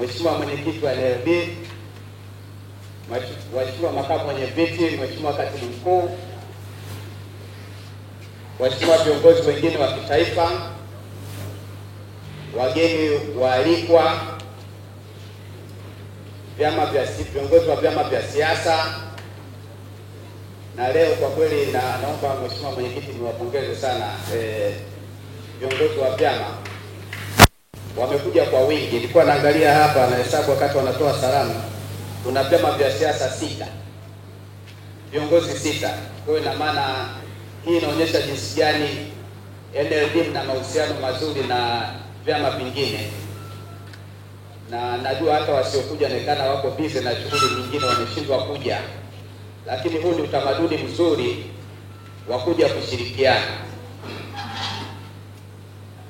Mheshimiwa Mwenyekiti wa NLB, Mheshimiwa Makamu Mwenyekiti, Mheshimiwa Katibu Mkuu, Mheshimiwa viongozi wengine wa kitaifa, wageni waalikwa, viongozi wa vyama vya siasa. Na leo kwa kweli naomba Mheshimiwa Mwenyekiti niwapongeze sana viongozi wa vyama, wamekuja kwa wingi. Nilikuwa naangalia hapa na hesabu wakati wanatoa salamu, kuna vyama vya siasa 6, viongozi 6. Kwa hiyo ina maana hii inaonyesha jinsi gani NLB na mahusiano mazuri na vyama vingine, na najua hata wasiokuja nekana wako busy na shughuli nyingine wameshindwa kuja, lakini huu ni utamaduni mzuri wa kuja kushirikiana.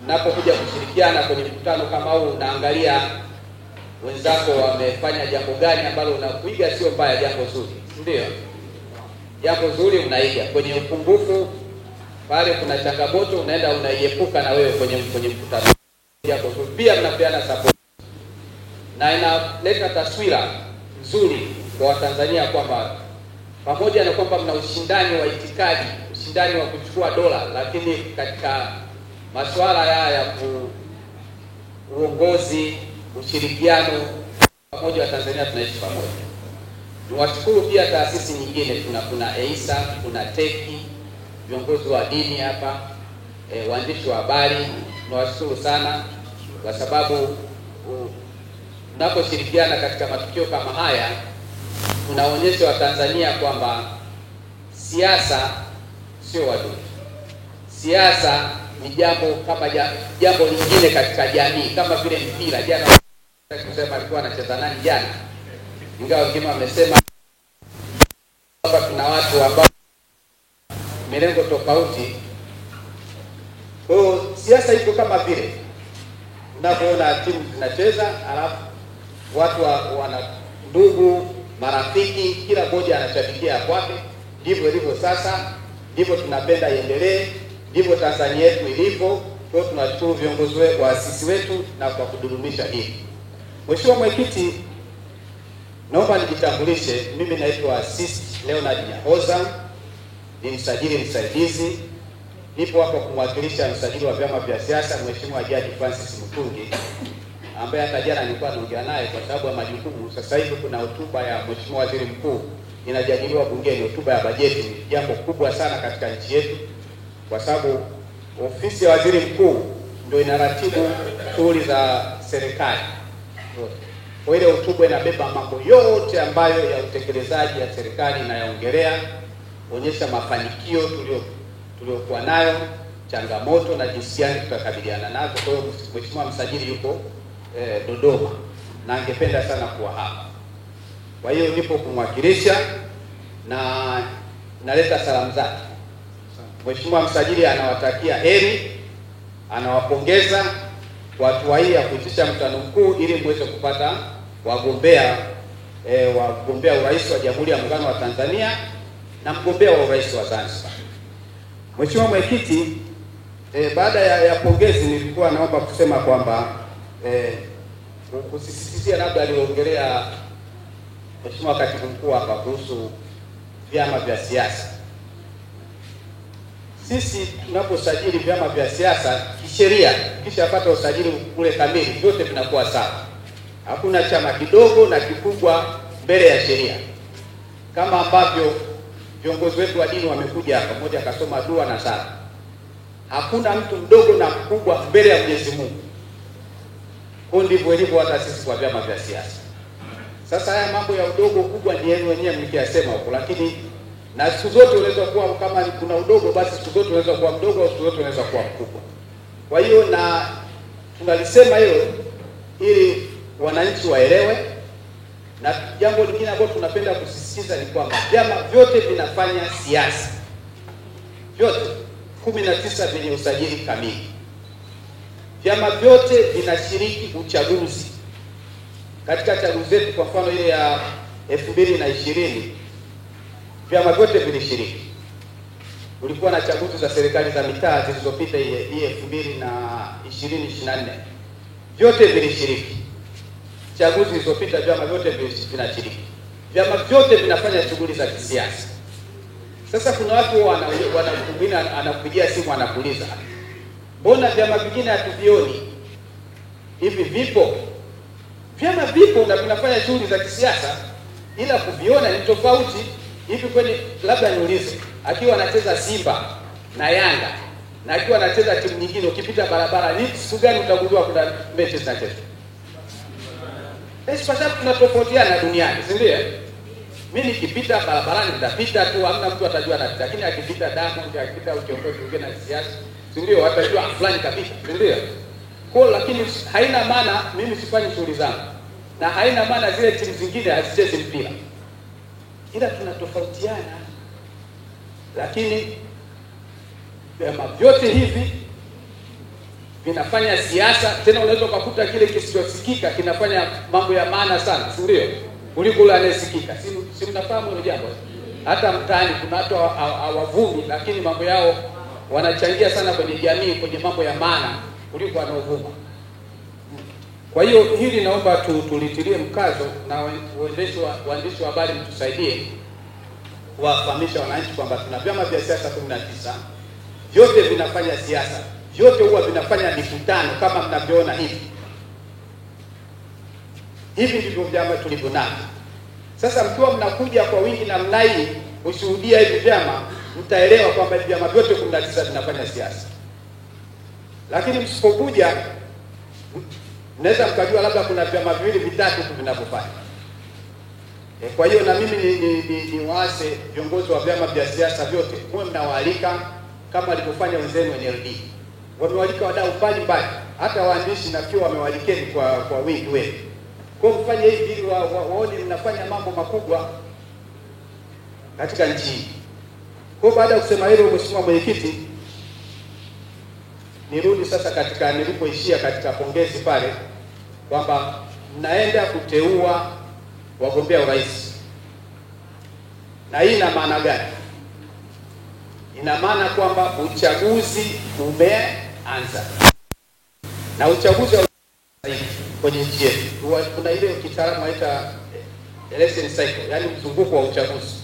Napokuja kushirikiana kwenye mkutano kama huu, unaangalia wenzako wamefanya jambo gani ambalo unakuiga, sio mbaya, jambo zuri, ndio jambo zuri unaiga. Kwenye upungufu pale kuna changamoto, unaenda unaiepuka na wewe kwenye mkutano, jambo zuri. Pia mnapeana support na inaleta taswira nzuri kwa Watanzania kwamba pamoja na kwamba mna ushindani wa itikadi, ushindani wa kuchukua dola, lakini katika masuala haya ya uongozi, ushirikiano, pamoja wa Tanzania tunaishi pamoja. Niwashukuru pia taasisi nyingine, kuna EISA, kuna TEKI, viongozi wa dini hapa, waandishi wa habari. Niwashukuru sana kwa sababu tunaposhirikiana katika matukio kama haya tunaonyesha Watanzania kwamba siasa sio wadui. Siasa ni jambo kama jambo lingine katika jamii, kama vile mpira. Jana kusema alikuwa anacheza nani jana, ingawa wengine wamesema hapa tuna watu ambao milengo tofauti. Kwa hiyo siasa iko kama vile unapoona timu zinacheza, alafu watu wana ndugu, marafiki, kila mmoja anashabikia kwake. Ndivyo ilivyo sasa, ndivyo tunapenda iendelee, ndivyo Tanzania yetu ilivyo. Kwa hiyo tunashukuru viongozi wetu, waasisi wetu, na kwa kudumisha hili. Mheshimiwa Mwenyekiti, naomba nijitambulishe. Mimi naitwa Assist Leonard Nyahoza, ni msajili msaidizi. Nipo hapa kumwakilisha msajili wa vyama vya siasa, Mheshimiwa Jaji Francis Mutungi, ambaye hata jana nilikuwa naongea naye kwa sababu ya majukumu. Sasa hivi kuna hotuba ya Mheshimiwa Waziri Mkuu inajadiliwa bungeni, hotuba ya bajeti. Ni jambo kubwa sana katika nchi yetu, kwa sababu ofisi ya Waziri Mkuu ndio inaratibu shughuli za serikali. Kwa ile hotuba inabeba mambo yote ambayo ya utekelezaji ya serikali inayaongelea, kuonyesha mafanikio tuliokuwa nayo, changamoto na jinsi gani tutakabiliana nazo. Kwa hiyo Mheshimiwa msajili yuko Dodoma na angependa sana kuwa hapa. Kwa hiyo nipo kumwakilisha na naleta salamu zake. Mheshimiwa msajili anawatakia heri, anawapongeza kwa hatua hii ya kuitisha mkutano mkuu ili muweze kupata wagombea urais wa Jamhuri ya Muungano wa Tanzania na mgombea wa urais wa Zanzibar. Mheshimiwa Mwenyekiti, baada ya pongezi nilikuwa naomba kusema kwamba kusisitizia labda aliongelea Mheshimiwa Katibu Mkuu hapa kuhusu vyama vya siasa. Sisi tunaposajili vyama vya siasa kisheria, kisha pata usajili ule kamili, vyote vinakuwa sawa. Hakuna chama kidogo na kikubwa mbele ya sheria, kama ambavyo viongozi wetu wa dini wamekuja hapa, mmoja akasoma dua na sala. Hakuna mtu mdogo na mkubwa mbele ya Mwenyezi Mungu. Kwa ndivyo ilivyo hata sisi kwa vyama vya siasa. Sasa haya mambo ya udogo kubwa ni yenu wenyewe mkiyasema huko, lakini na siku zote unaweza kuwa, kama kuna udogo basi siku zote unaweza kuwa mdogo au siku zote unaweza kuwa mkubwa. Kwa hiyo na tunalisema hilo ili wananchi waelewe. Na jambo lingine ambalo tunapenda kusisitiza ni kwamba vyama vyote vinafanya siasa. Vyote 19 vyenye usajili kamili. Vyama vyote vinashiriki uchaguzi. Katika chaguzi zetu, kwa mfano ile ya 2020, vyama vyote vilishiriki. Ulikuwa na chaguzi za serikali za mitaa zilizopita, hii 2024, vyote vilishiriki. chaguzi zilizopita vyama vyote vinashiriki. Vyama vyote vinafanya shughuli za kisiasa. Sasa kuna watu wanakumbina, anakupigia simu anakuuliza, mbona vyama vingine hatuvioni? Hivi vipo? Vyama vipo na vinafanya shughuli za kisiasa, ila kuviona ni tofauti. Hivi kwani, labda niulize, akiwa anacheza Simba na Yanga na akiwa anacheza timu nyingine, ukipita barabara ni siku gani utagundua kuna mechi zinachezwa? Kwa sababu tunatofautiana duniani, si ndio? Mimi nikipita barabarani nitapita tu, hamna mtu atajua na, lakini akipita Diamond, akipita kiongozi mwingine na siasa, si ndio, watajua fulani kabisa, si ndio? Kwa lakini haina maana mimi sifanyi shughuli zangu, na haina maana zile timu zingine hazichezi mpira, ila tunatofautiana. Lakini vyama vyote hivi vinafanya siasa, tena unaweza kukuta kile kisichosikika kinafanya mambo ya maana sana, si ndio, kuliko ile anayesikika. Si mnafahamu hilo jambo? Hata mtaani kuna watu hawavumi, lakini mambo yao wanachangia sana kwenye jamii, kwenye mambo ya maana kuliko wanaovuma. Kwa hiyo hili naomba tulitilie mkazo, na waandishi wa habari mtusaidie kuwafahamisha wananchi kwamba tuna vyama vya siasa 19, vyote vinafanya siasa, vyote huwa vinafanya mikutano kama mnavyoona hivi. Hivi ndivyo vyama tulivyo navyo. Sasa mkiwa mnakuja kwa wingi na mnai kushuhudia hivi vyama, mtaelewa kwamba vyama vyote 19 vinafanya siasa. Lakini msipokuja, mnaweza mkajua labda kuna vyama viwili vitatu tu vinavyofanya. Kwa hiyo na mimi ni waase viongozi wa vyama vya siasa vyote, mwe mnawaalika kama walivyofanya wenzenu NLD. Wamewalika wadau mbalimbali, hata waandishi na pia wamewalikeni kwa wingi wenu. Kwa mfanye hivi ili waone mnafanya mambo makubwa katika nchi hii. Kwa baada ya kusema hilo, Mheshimiwa Mwenyekiti, nirudi sasa katika nilipoishia katika pongezi pale kwamba mnaenda kuteua wagombea urais. Na hii ina maana gani? Ina maana kwamba uchaguzi umeanza. Na uchaguzi kwenye nchi yetu kuna ile kitaalamu inaitwa election cycle, yani mzunguko wa uchaguzi.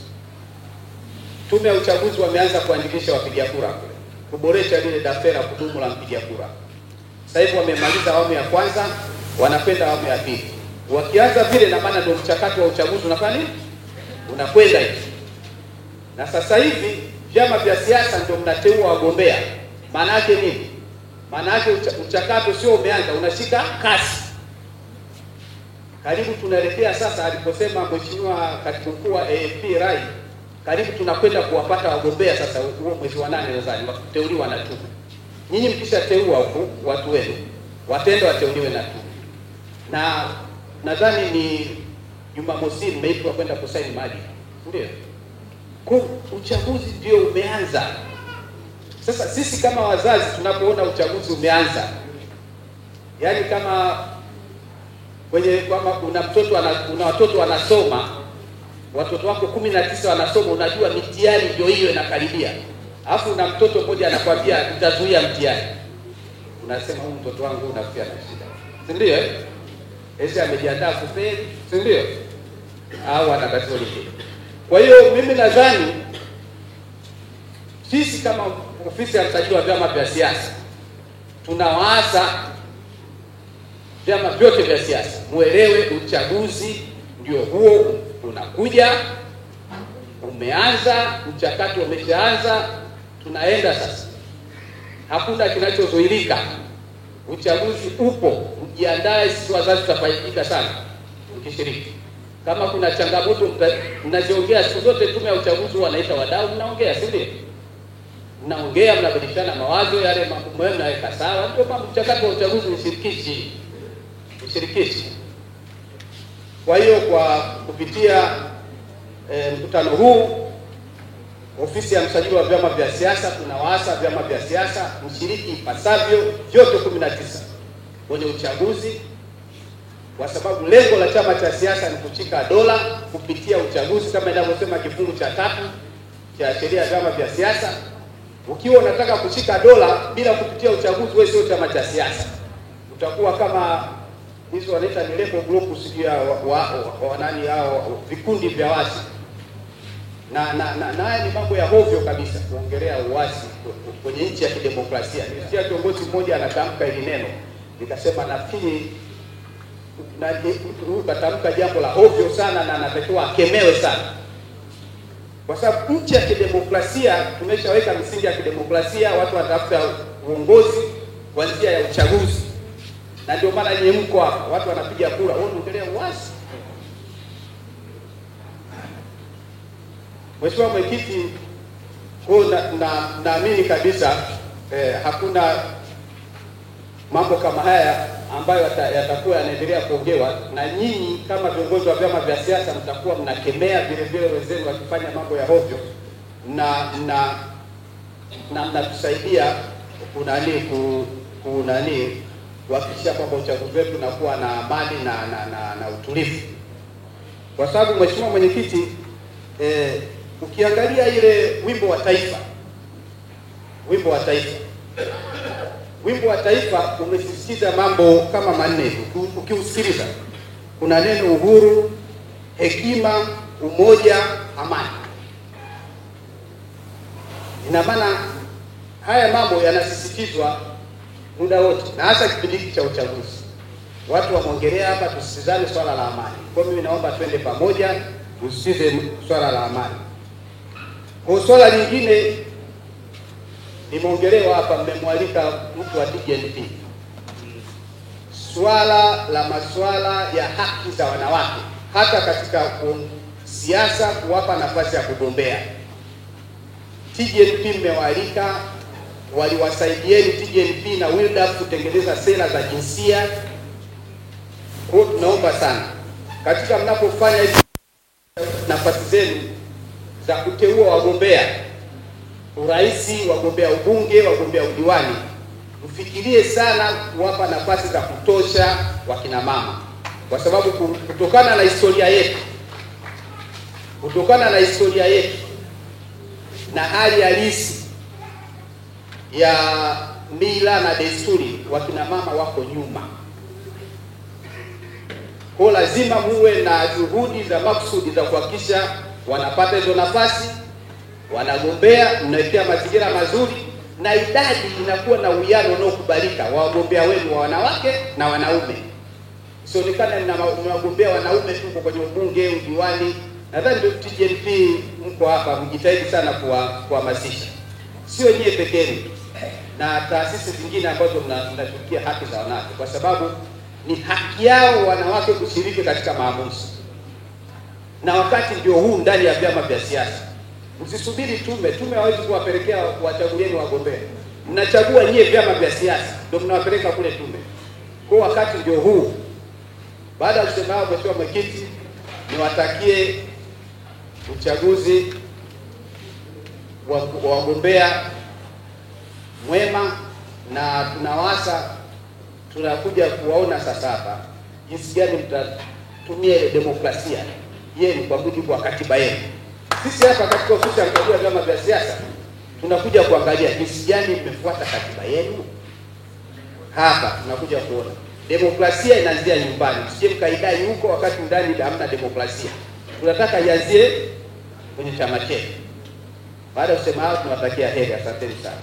Tume ya uchaguzi wameanza kuandikisha wapiga kura, kuboresha lile daftari la kudumu la mpiga kura. Sasa hivi wamemaliza awamu ya kwanza, wanakwenda awamu ya pili. Wakianza vile, na maana ndio mchakato wa uchaguzi unafanya nini? Unakwenda hivi. Na sasa hivi vyama vya siasa ndio mnateua wagombea. Maana yake nini? Maana yake mchakato sio umeanza, unashika kasi. Karibu tunaelekea sasa, aliposema Mheshimiwa Katibu Mkuu wa AFP Rai, karibu tunakwenda kuwapata wagombea sasa huo mwezi wa 8 nadhani wakiteuliwa na tume. Nyinyi mkishateua huko watu wenu, watenda wateuliwe na tume. Na nadhani ni Jumamosi mmeitwa kwenda kusaini maji. Ndio. Kwa uchaguzi ndio umeanza. Sasa sisi kama wazazi tunapoona uchaguzi umeanza, yani kama una watoto wanasoma, watoto wako 19 wanasoma, unajua mitihani ndio hiyo inakaribia. Alafu na mtoto mmoja anakuambia utazuia mtihani. Unasema huyu mtoto wangu unafikia na shida. Si ndio? Ese amejiandaa kufeli, si ndio? Au ana tatizo lingine. Kwa hiyo mimi nadhani sisi kama ofisi ya msajili wa vyama vya siasa tunawaasa vyama vyote vya siasa muelewe uchaguzi ndio huo unakuja, umeanza, mchakato umeshaanza, tunaenda sasa. Hakuna kinachozuilika. Uchaguzi upo, mjiandae, sisi wazazi tutafaidika sana mkishiriki. Kama kuna changamoto mnaziongea siku zote, tume ya uchaguzi wanaita wadau, mnaongea, si ndio? Mnaongea, mnabadilishana mawazo, yale mambo muhimu mnaweka sawa. Ndio mambo mchakato wa uchaguzi ushirikishi. Kwa hiyo kwa kupitia mkutano huu, ofisi ya msajili wa vyama vya siasa tunawaasa vyama vya siasa mshiriki ipasavyo vyote 19 kwenye uchaguzi, kwa sababu lengo la chama cha siasa ni kushika dola kupitia uchaguzi kama inavyosema kifungu cha 3 cha sheria ya vyama vya siasa. Ukiwa unataka kushika dola bila kupitia uchaguzi, wewe sio chama cha siasa. Utakuwa kama hizo wanaita ni level group, sio wanani hao vikundi vya wasi, na ni mambo ya hovyo kabisa kuongelea uasi kwenye nchi ya kidemokrasia. Nilisikia kiongozi mmoja anatamka hili neno, nikasema nafikiri katamka jambo la hovyo sana na anatakiwa akemewe sana, kwa sababu nchi ya kidemokrasia tumeshaweka misingi ya kidemokrasia. Watu watafuta uongozi kwa njia ya uchaguzi, na ndio maana nyinyi mko hapa, watu wanapiga kura. Wewe unaongelea uasi? Mheshimiwa Mwenyekiti, naamini kabisa hakuna mambo kama haya ambayo yatakuwa yanaendelea kuongewa, na nyinyi kama viongozi wa vyama vya siasa mtakuwa mnakemea vile vile wenzenu wakifanya mambo ya hovyo, na mnatusaidia kuhakikisha kwamba uchaguzi wetu unakuwa na amani na utulivu. Kwa sababu Mheshimiwa Mwenyekiti, ukiangalia ile wimbo wa taifa umesisitiza mambo kama manne hivi. Ukiusikiliza kuna neno uhuru, hekima, umoja, amani. Ina maana haya mambo yanasisitizwa muda wote, na hasa kipindi cha uchaguzi. Watu wamongelea hapa, tusisizane swala la amani. Kwa mimi naomba twende pamoja, tusisize swala la amani. Kwa swala lingine nimeongelewa hapa, mmemwalika mtu wa TGNP, masuala ya haki za wanawake, hata katika siasa, kuwapa nafasi ya kugombea. TGNP mmewalika, waliwasaidieni TGNP na WILDAF kutengeneza sera za jinsia. Kwa tunaomba sana katika mnapofanya nafasi zenu za kuteua wagombea urais, wagombea ubunge, wagombea udiwani, mfikirie sana kuwapa nafasi za kutosha wakina mama, kwa sababu kutokana na historia yetu na hali halisi ya mila na desturi, wakina mama wako nyuma. Kwa lazima muwe na juhudi za makusudi za kuhakikisha wanapata hizo nafasi, wanagombea, mnawekea mazingira mazuri, na idadi inakuwa na uwiano unaokubalika wa wagombea wenu wa wanawake na wanaume. Sionekana mnagombea wanaume tu kwenye ubunge, udiwani. Nadhani ndio TGNP mko hapa, mjitahidi sana kuhamasisha, sio nyie pekee na taasisi zingine ambazo mnatukia haki za wanawake, kwa sababu ni haki yao wanawake kushiriki katika maamuzi. Na wakati ndio huu ndani ya vyama vya siasa. Msisubiri tume hawezi kuwapelekea wachagulieni wagombea. Mnachagua nyie vyama vya siasa, ndio mnawapeleka kule tume. Kwa wakati ndio huu. Baada ya kusema hapo, Mheshimiwa Mwenyekiti, niwatakie uchaguzi wa wagombea mwema, na tunakuja kuwaona sasa hapa jinsi gani mtatumia demokrasia yenu kwa mujibu wa katiba yenu. Sisi hapa katika ofisi ya mkuu wa vyama vya siasa tunakuja kuangalia jinsi gani mmefuata katiba yenu. Hapa tunakuja kuona demokrasia inaanzia nyumbani. Msije mkaidai huko wakati ndani hamna demokrasia. Tunataka ianzie kwenye chama chetu. Baada ya kusema hayo, tunawatakia heri. Asanteni sana.